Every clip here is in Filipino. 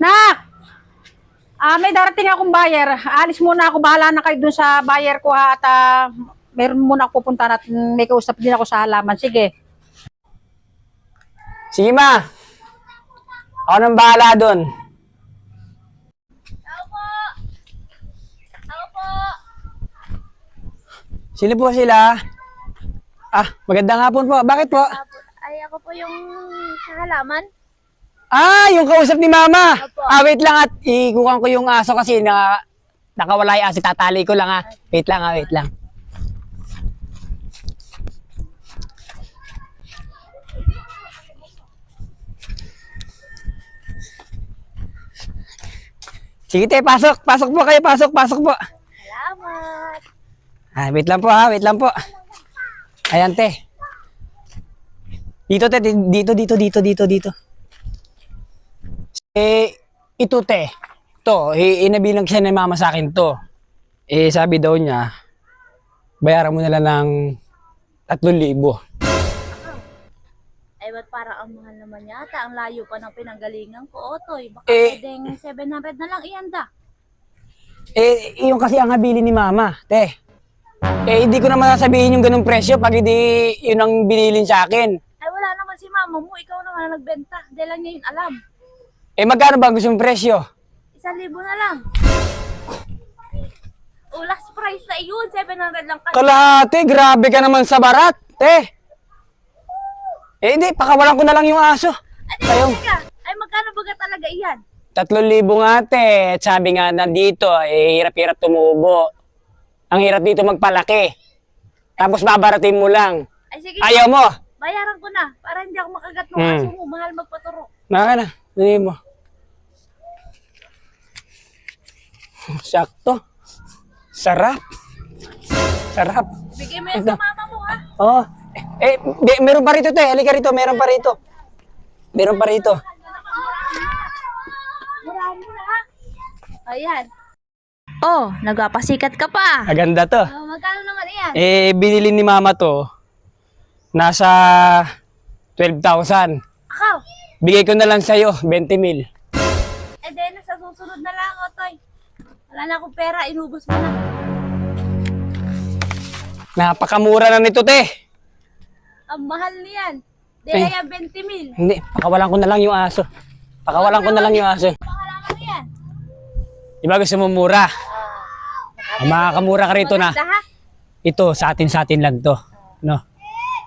Nak! May darating akong buyer. Alis muna ako. Bahala na kayo dun sa buyer ko ha. At meron muna ako pupunta at may kausap din ako sa halaman. Sige. Sige ma. Ako nang bahala doon. Ako po! Ako po! Sino po sila? Magandang hapon po. Bakit po? Ay, ako po yung sa halaman. Yung kausap ni mama. Opo. Wait lang at ikukuhan ko yung aso kasi nakawala yung aso. Tatali ko lang ha. Wait lang. Sige te, pasok. Pasok po kayo, pasok po. Salamat! Wait lang po. Ayan te. Dito te, dito. Ito te. To, inabilang siya ni mama sa akin to. Sabi daw niya, bayaran mo na lang ng 3,000. Ay, ba't parang ang mahal naman yata? Ang layo pa ng pinanggalingan ko, Otoy. Baka Eh, pwedeng 700 na lang ihanda. Yung kasi ang habili ni mama, te. Hindi ko naman sasabihin yung ganung presyo pag hindi yun ang binilin sa akin. Ay, wala naman si mama mo. Ikaw naman ang nagbenta. Dahil lang niya yun alam. Magkano ba gusto mong presyo? 1,000 na lang. Last price na yun. 700 lang kasi. Kalahati, grabe ka naman sa barat, te. Hindi, pakawalan ko na lang yung aso. Ay, teka. Ay, magkano ba talaga iyan? 3,000 nga, te. At sabi nga nandito, hirap-hirap tumubo. Ang hirap dito magpalaki. Tapos babaratin mo lang. Ay, sige. Ayaw mo? Bayaran ko na. Para hindi ako makagat ng aso mo. Mahal magpaturo. Maka na, dali mo. Sakto. Sarap. Bigay mo yan sa mama mo, ha? Oh. Meron pa rito, te. Halika rito, meron pa rito. Marami na, ha? Ayan. Oh, nagpapasikat ka pa. Maganda to. Magkano naman iyan? Binili ni mama to. Nasa 12,000. Akaw. Bigay ko na lang sa'yo, 20,000. Then, sa susunod na lang, Otoy. Wala na akong pera, inubos mo na. Napakamura na nito, te. Ang mahal niyan. Dahil yan, 20,000. Hindi, pakawalan ko na lang yung aso. Pangalaman niyan. Di ba gusto mo mura? Makakamura ka rito na. Maganda, ha? Ito, sa atin lang to. No?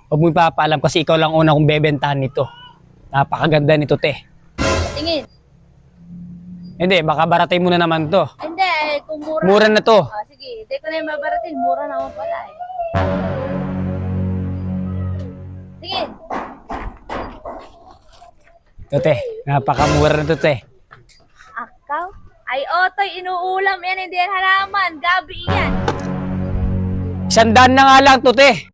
Huwag mo ipapaalam kasi ikaw lang una kong bebentahan nito. Napakaganda nito, te. Tingin. Hindi, baka baratin mo na naman to. Hindi, kung mura. Mura na to. Sige, hindi ko na yung mabaratin. Mura naman pala, eh. Tingin. Ito, te. Napakamura na to, te. Akaw? Ay, Otoy, inuulam yan. Hindi yan halaman. Gabi yan. 100 na nga lang to, te.